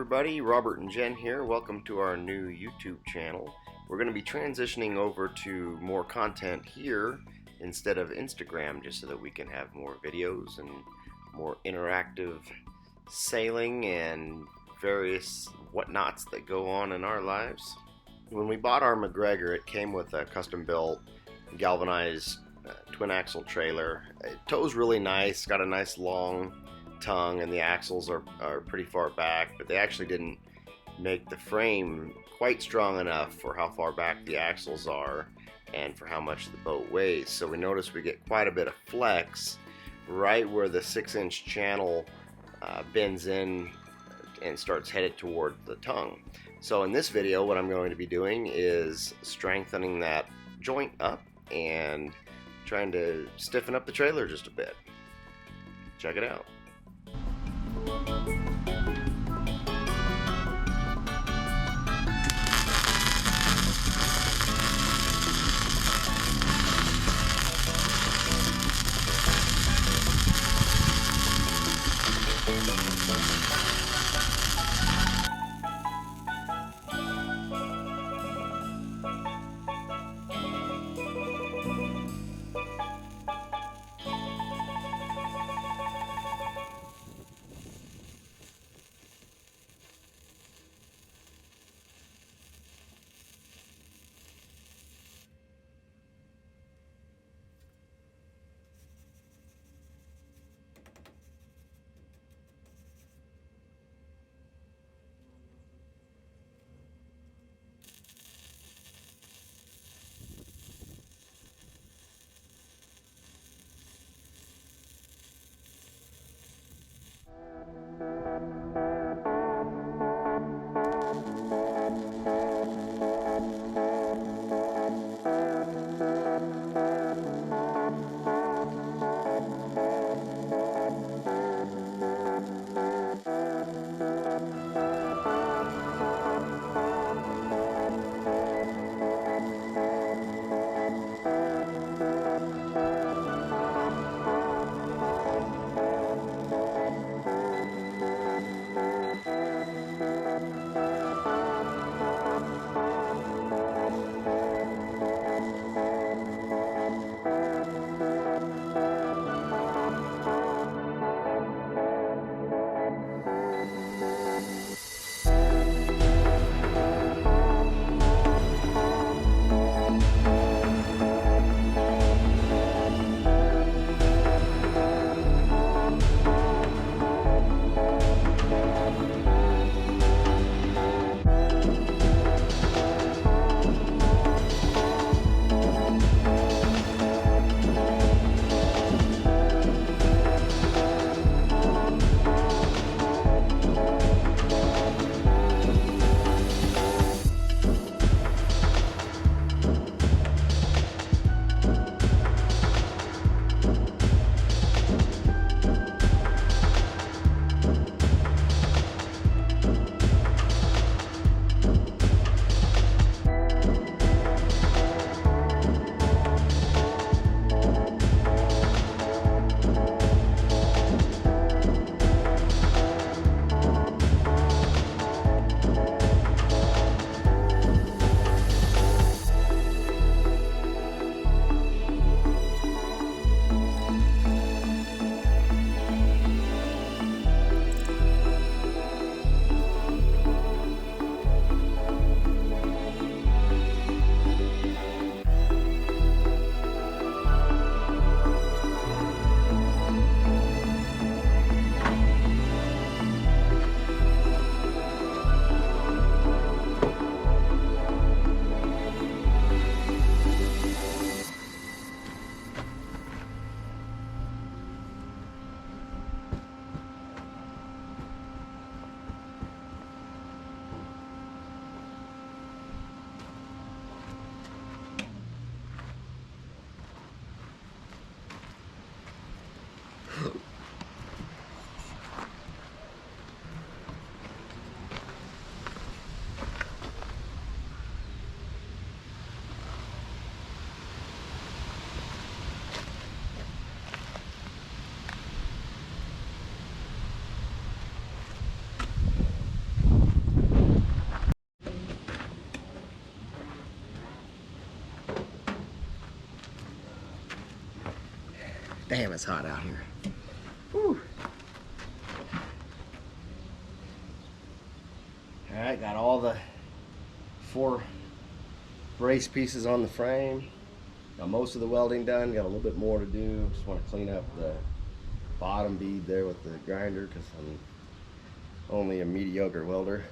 everybody, Robert and Jen here. Welcome to our new YouTube channel. We're going to be transitioning over to more content here instead of Instagram, just so that we can have more videos and more interactive sailing and various whatnots that go on in our lives. When we bought our MacGregor, it came with a custom-built galvanized twin axle trailer. It tows really nice, got a nice long tongue, and the axles are pretty far back, but they actually didn't make the frame quite strong enough for how far back the axles are and for how much the boat weighs. So we notice we get quite a bit of flex right where the 6-inch channel bends in and starts headed toward the tongue. So in this video, what I'm going to be doing is strengthening that joint up and trying to stiffen up the trailer just a bit. Check it out. Damn, it's hot out here. Whew. Alright, got all the 4 brace pieces on the frame. Got most of the welding done. Got a little bit more to do. Just want to clean up the bottom bead there with the grinder because I'm only a mediocre welder.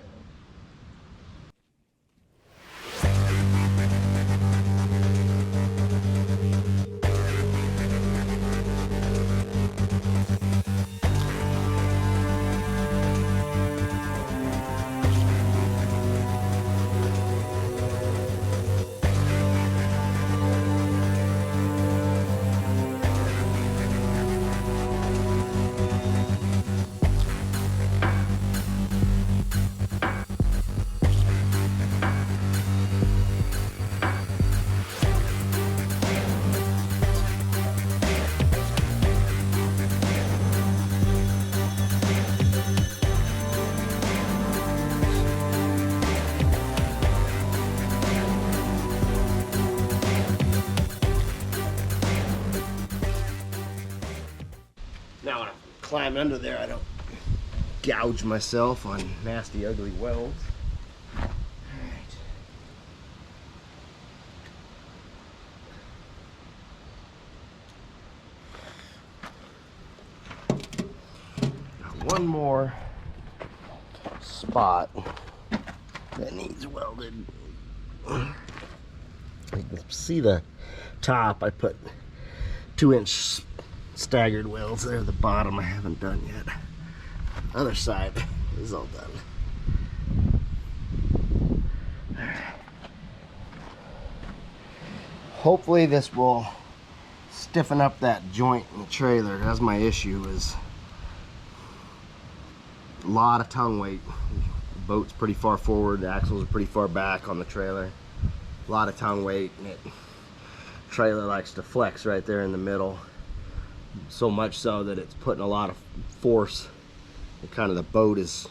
Now when I climb under there, I don't gouge myself on nasty, ugly welds. Alright. Got one more spot that needs welded. You can see the top. I put 2-inch staggered welds there. The bottom I haven't done yet. Other side is all done. Hopefully this will stiffen up that joint in the trailer. That's my issue, is a lot of tongue weight. The boat's pretty far forward, the axles are pretty far back on the trailer. A lot of tongue weight, and trailer likes to flex right there in the middle. So much so that it's putting a lot of force, and kind of the boat is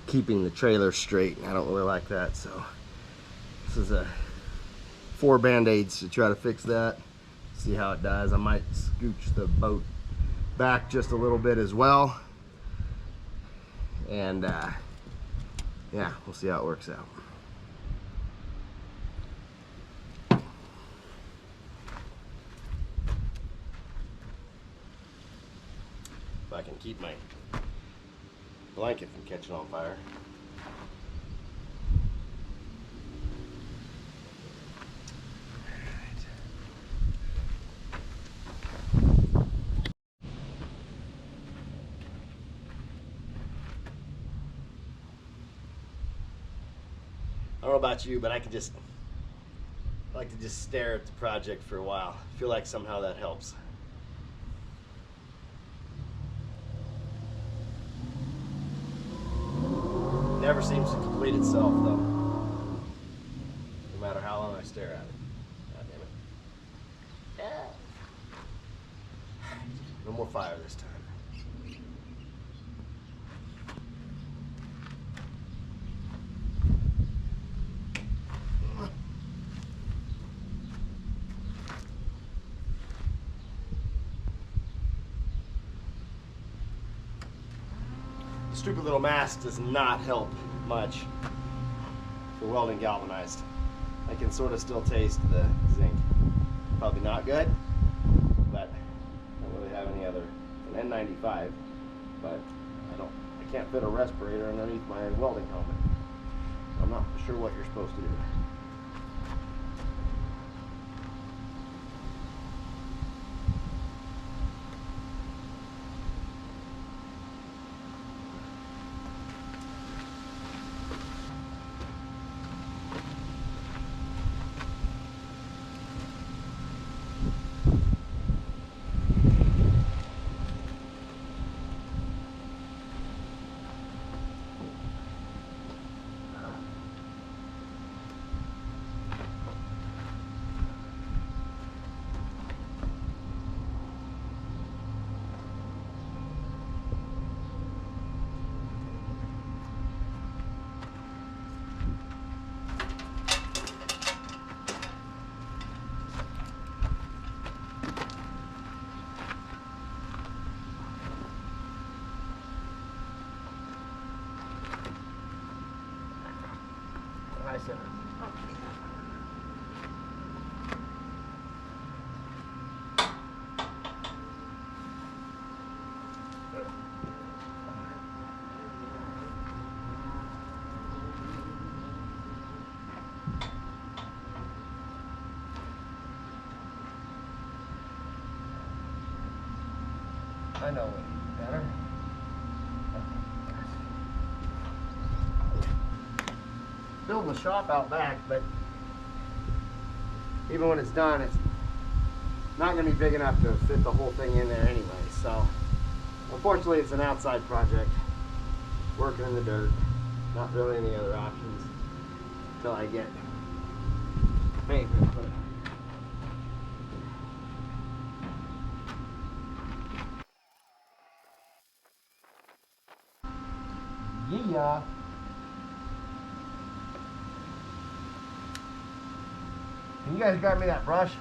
keeping the trailer straight, and I don't really like that. So this is 4 band-aids to try to fix that, see how it does. I might scooch the boat back just a little bit as well, and yeah, we'll see how it works out. If I can keep my blanket from catching on fire. I don't know about you, but I like to just stare at the project for a while. I feel like somehow that helps. Never seems to complete itself though, no matter how long I stare at it. God damn it. No more fire this time. Stupid little mask does not help much for welding galvanized. I can sort of still taste the zinc. Probably not good, but I don't really have any other. It's an N95, but I can't fit a respirator underneath my welding helmet. I'm not sure what you're supposed to do. center. I know what better. Building the shop out back, but even when it's done, it's not going to be big enough to fit the whole thing in there anyway. So, unfortunately, it's an outside project. Working in the dirt. Not really any other options until I get pavement put in. Yeah. Can you guys grab me that brush?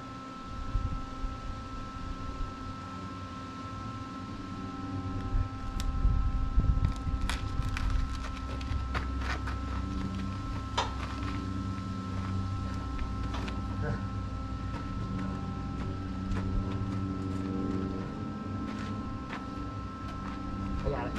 I got it.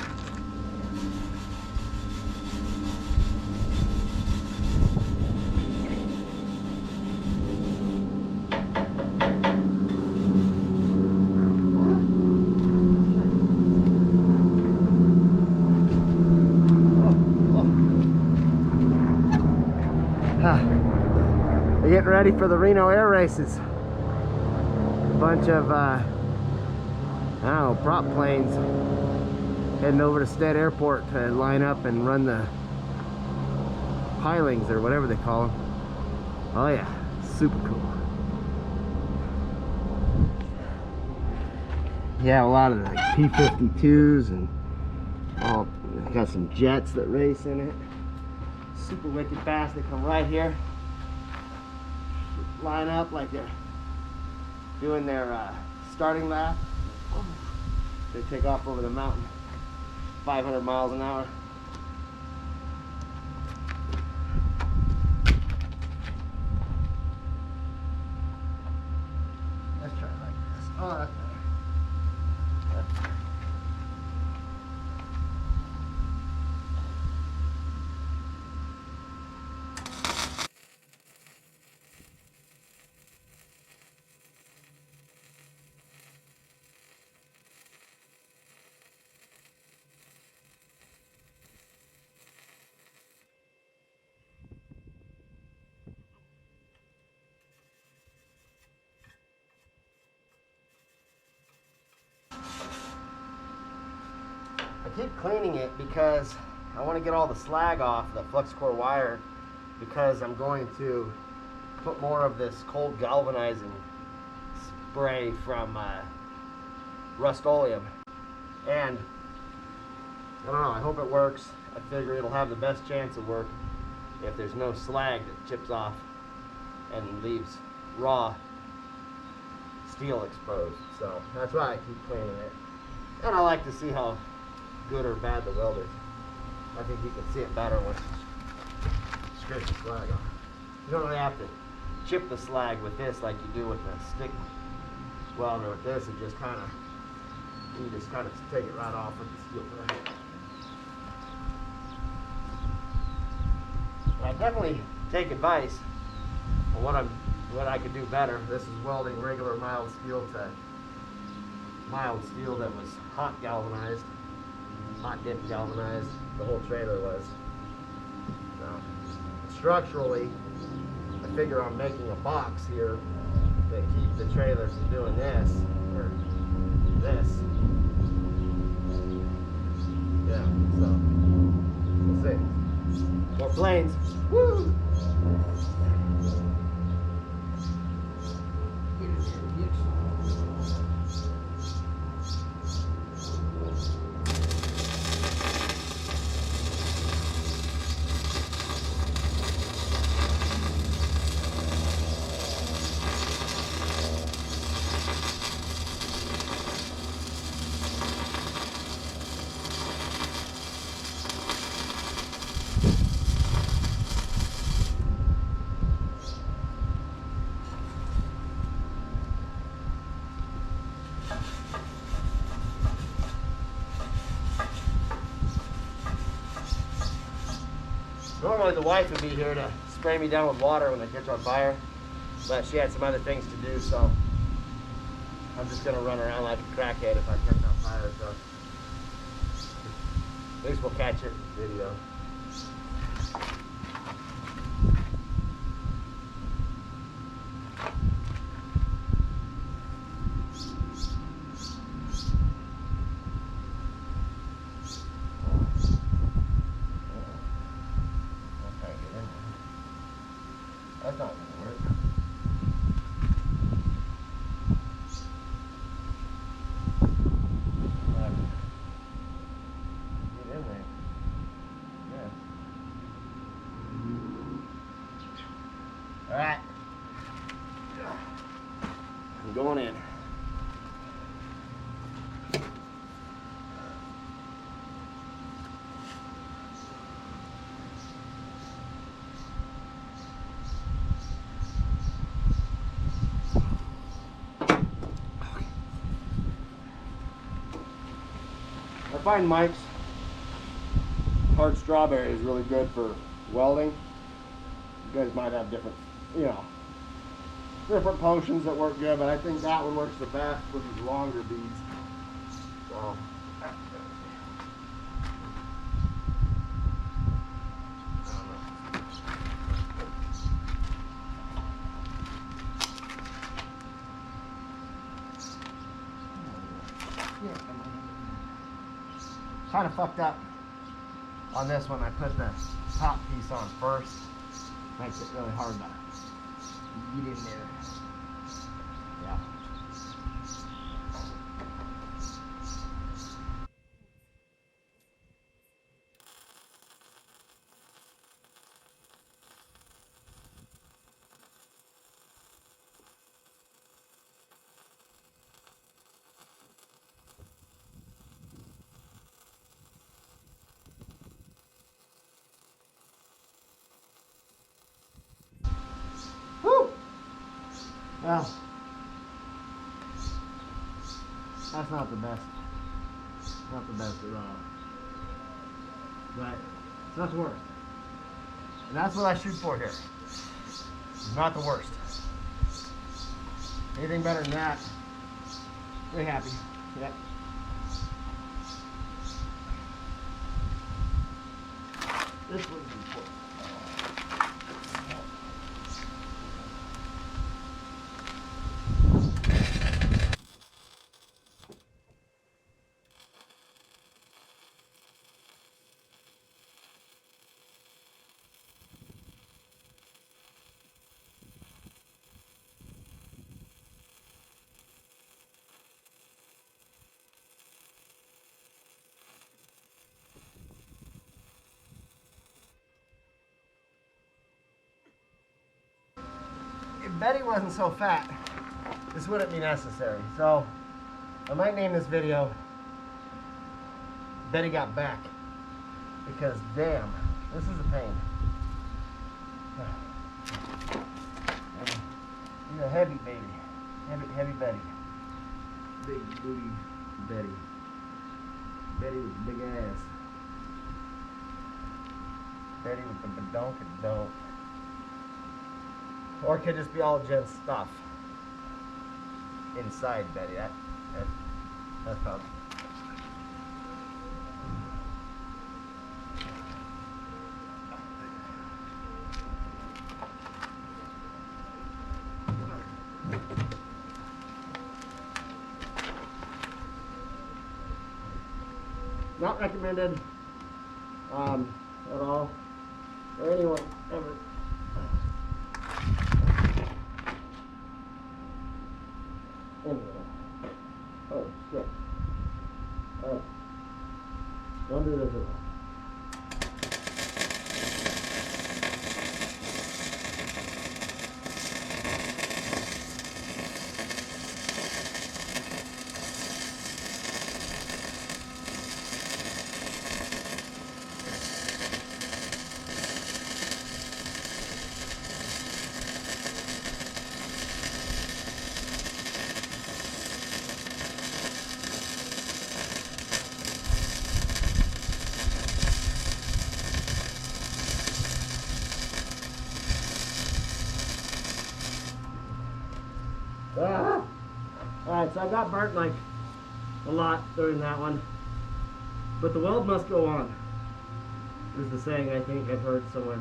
They're getting ready for the Reno air races. A bunch of, I don't know, prop planes heading over to Stead Airport to line up and run the pilings or whatever they call them. Oh yeah, super cool. Yeah, a lot of the P-52s and all, got some jets that race in it. Super wicked fast. They come right here, line up like they're doing their starting lap. They take off over the mountain, 500 miles an hour. Let's try it like this. Oh, that's better. That's better. I keep cleaning it because I want to get all the slag off the flux core wire, because I'm going to put more of this cold galvanizing spray from Rust-Oleum. And I don't know, I hope it works. I figure it'll have the best chance of work if there's no slag that chips off and leaves raw steel exposed. So that's why I keep cleaning it. And I like to see how good or bad the weld is. I think you can see it better when you scrape the slag off. You don't really have to chip the slag with this like you do with the stick welder. With this, you just kind of take it right off with the steel brush. I definitely take advice on what I could do better. This is welding regular mild steel to mild steel that was hot galvanized. Hot dip galvanized, the whole trailer was. Now, structurally, I figure I'm making a box here that keeps the trailer from doing this, or this. Yeah, so, we'll see. More planes. Woo! Normally the wife would be here to spray me down with water when I catch on fire, but she had some other things to do, so I'm just gonna run around like a crackhead if I catch on fire. So at least we'll catch it in video. That's not gonna work. Get in there. Yeah. Alright. I'm going in. I find Mike's hard strawberry is really good for welding. You guys might have different, different potions that work good, but I think that one works the best with these longer beads. So, kind of fucked up on this one. I put the top piece on first. Makes it really hard to get in there. Yeah. Woo! Well, that's not the best. Not the best at all. But it's not the worst. And that's what I shoot for here. It's not the worst. Anything better than that, very happy. Yep. This one's important. If Betty wasn't so fat, this wouldn't be necessary. So I might name this video Betty Got Back, because damn, this is a pain. She's a heavy baby. Heavy Betty. Big booty Betty. Betty with a big ass. Betty with the badonkadonk. Or it could just be all Jen's stuff inside Betty. That's probably. Not recommended at all for anyone ever. Anyway. Oh shit. Alright. Don't do this at all. Alright, so I got burnt like a lot during that one. But the weld must go on, is the saying I think I've heard somewhere.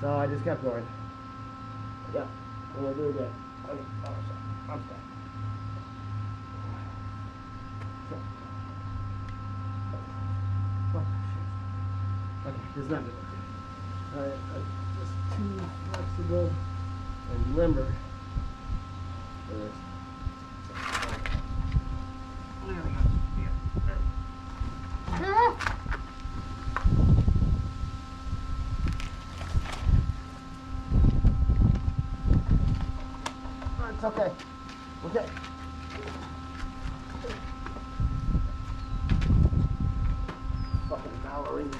So I just kept going. Yeah, I'm gonna do it again. Okay, oh, I'm sorry. Okay, this is not good. Alright, just too flexible and limber for this. There we go. It's okay. Okay. Fucking ballerina.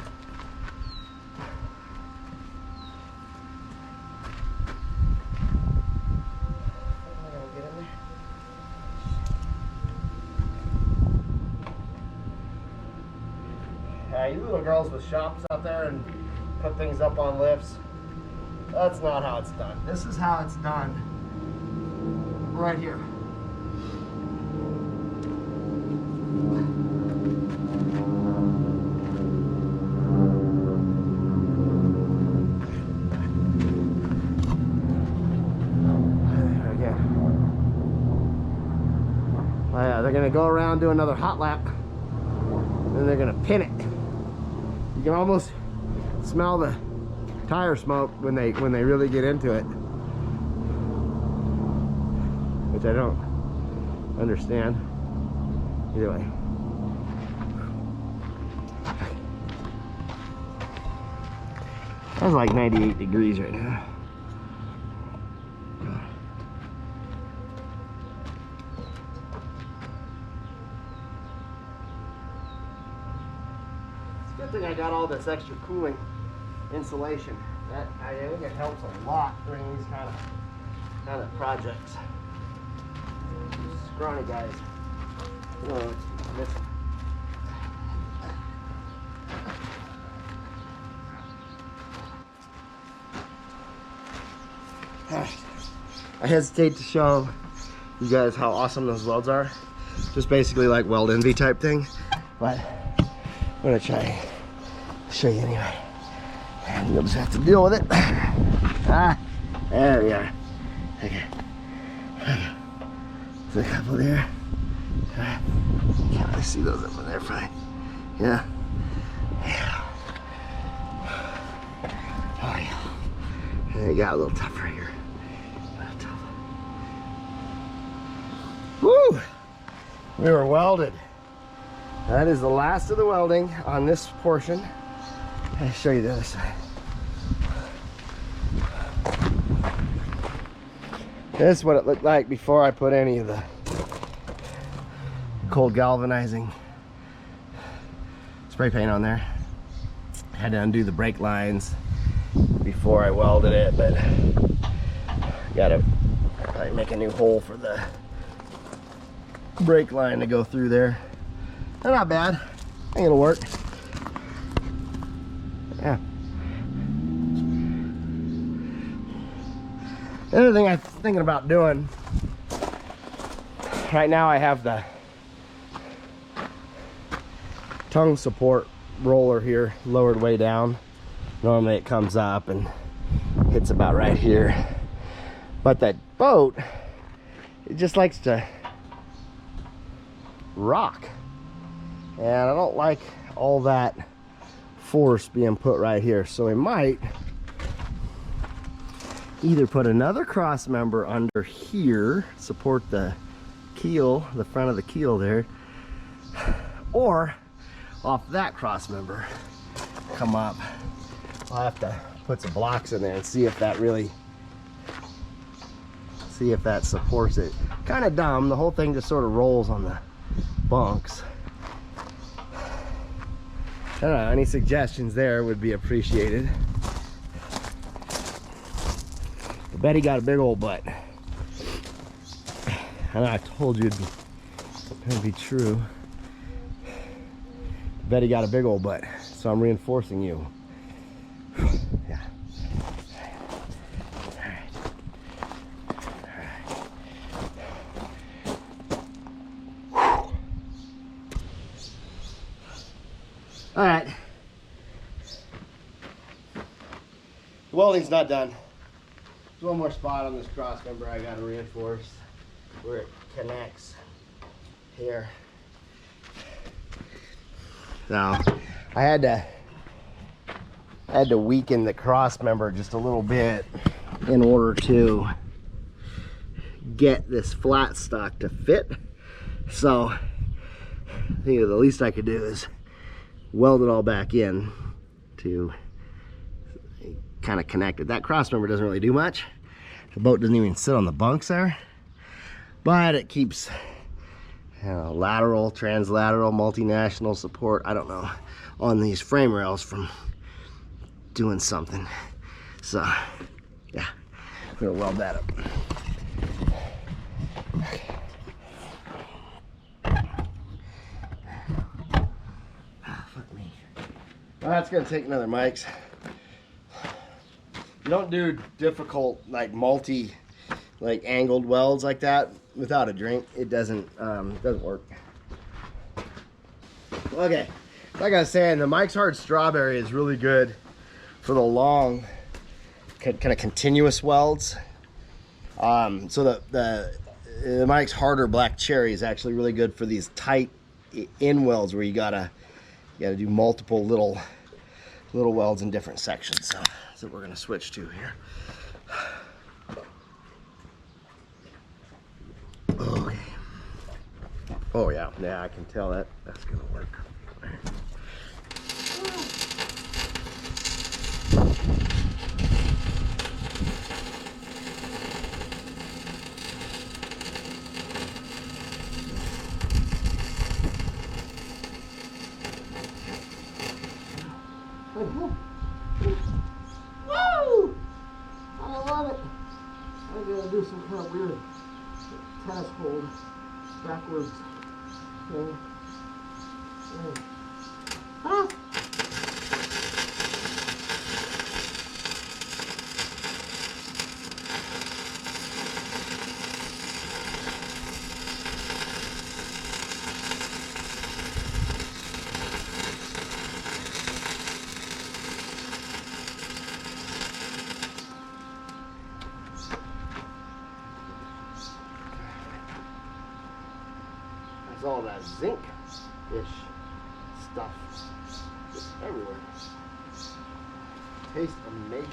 You little girls with shops out there and put things up on lifts. That's not how it's done. This is how it's done. Right here. Oh yeah, they're gonna go around, do another hot lap, and they're gonna pin it. You can almost smell the tire smoke when they really get into it, which I don't understand. Either way. That's like 98 degrees right now. Good thing I got all this extra cooling insulation. That I think it helps a lot during these kind of projects. Scrawny guys. You know what's missing. I hesitate to show you guys how awesome those welds are. Just basically like weld envy type thing, but I'm gonna try to show you anyway. And you'll just have to deal with it. Ah, there we are. Okay. There's a couple there. Can't really see those up in there, fine. Yeah. Yeah. Oh yeah. And it got a little tougher here. Woo! We were welded. That is the last of the welding on this portion. I'll show you the other side. This is what it looked like before I put any of the cold galvanizing spray paint on there. I had to undo the brake lines before I welded it, but gotta probably make a new hole for the brake line to go through there. They're not bad. I think it'll work. Yeah. The other thing I'm thinking about doing, right now I have the tongue support roller here lowered way down. Normally it comes up and hits about right here. But that boat, it just likes to rock. And I don't like all that force being put right here. So we might either put another cross member under here, support the keel, the front of the keel there, or off that cross member, come up. I'll have to put some blocks in there and see if that really, see if that supports it. Kind of dumb, the whole thing just sort of rolls on the bunks. I don't know, any suggestions there would be appreciated. I bet he got a big old butt. I know I told you it'd be true. I bet he got a big old butt, so I'm reinforcing you. Yeah. All right. All right. The welding's not done. There's one more spot on this cross member I got to reinforce where it connects here. Now, I had to weaken the cross member just a little bit in order to get this flat stock to fit. So I think the least I could do is weld it all back in to kind of connect it. That cross member doesn't really do much. The boat doesn't even sit on the bunks there, but it keeps, you know, lateral, translateral, multinational support, I don't know, on these frame rails from doing something. So yeah, I'm gonna weld that up. Okay. Fuck me. Well, that's gonna take another mics. You don't do difficult, like like angled welds like that without a drink. It doesn't work. Okay, like I was saying, the Mike's Hard Strawberry is really good for the long, kind of continuous welds. So the Mike's Harder Black Cherry is actually really good for these tight in welds where you gotta do multiple little welds in different sections. So that's what we're gonna switch to here. Okay. Oh yeah, I can tell that's gonna work. Woo! I love it. I'm gonna do some kind of weird test hold backwards thing. Ah! There's all that zinc-ish stuff just everywhere. Tastes amazing.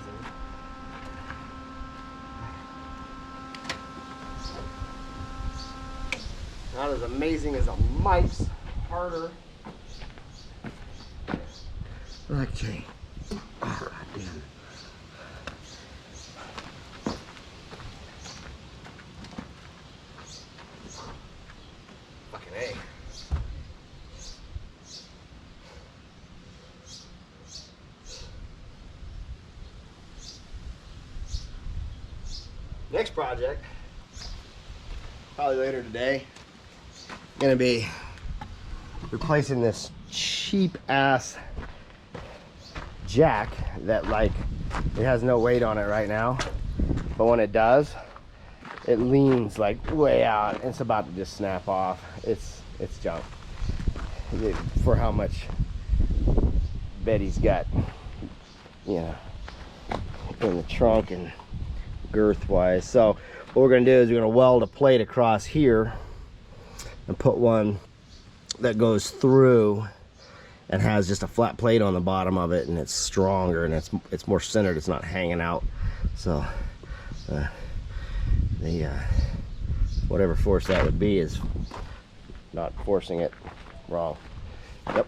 Not as amazing as a Mike's Harder Black Cherry. Oh, God damn. Fucking A. Next project, probably later today, gonna be replacing this cheap ass jack that, like, it has no weight on it right now, but when it does, it leans like way out. It's about to just snap off. It's junk for how much Betty's got, you know, in the trunk and girth wise. So what we're gonna do is we're gonna weld a plate across here and put one that goes through and has just a flat plate on the bottom of it, and it's stronger and it's more centered. It's not hanging out. So whatever force that would be is not forcing it wrong. Yep.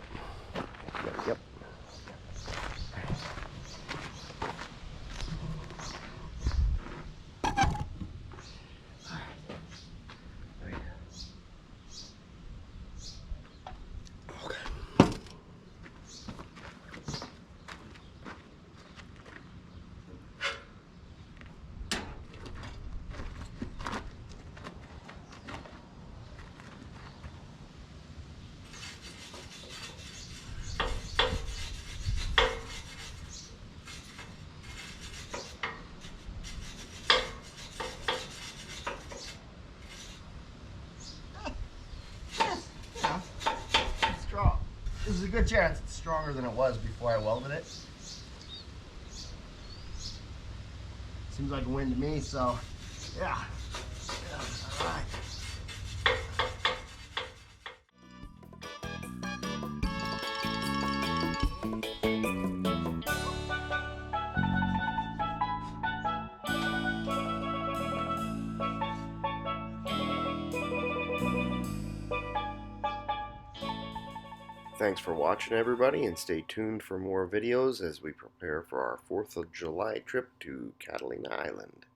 There's a good chance it's stronger than it was before I welded it. Seems like a win to me, so yeah. All right. Thanks for watching, everybody, and stay tuned for more videos as we prepare for our 4th of July trip to Catalina Island.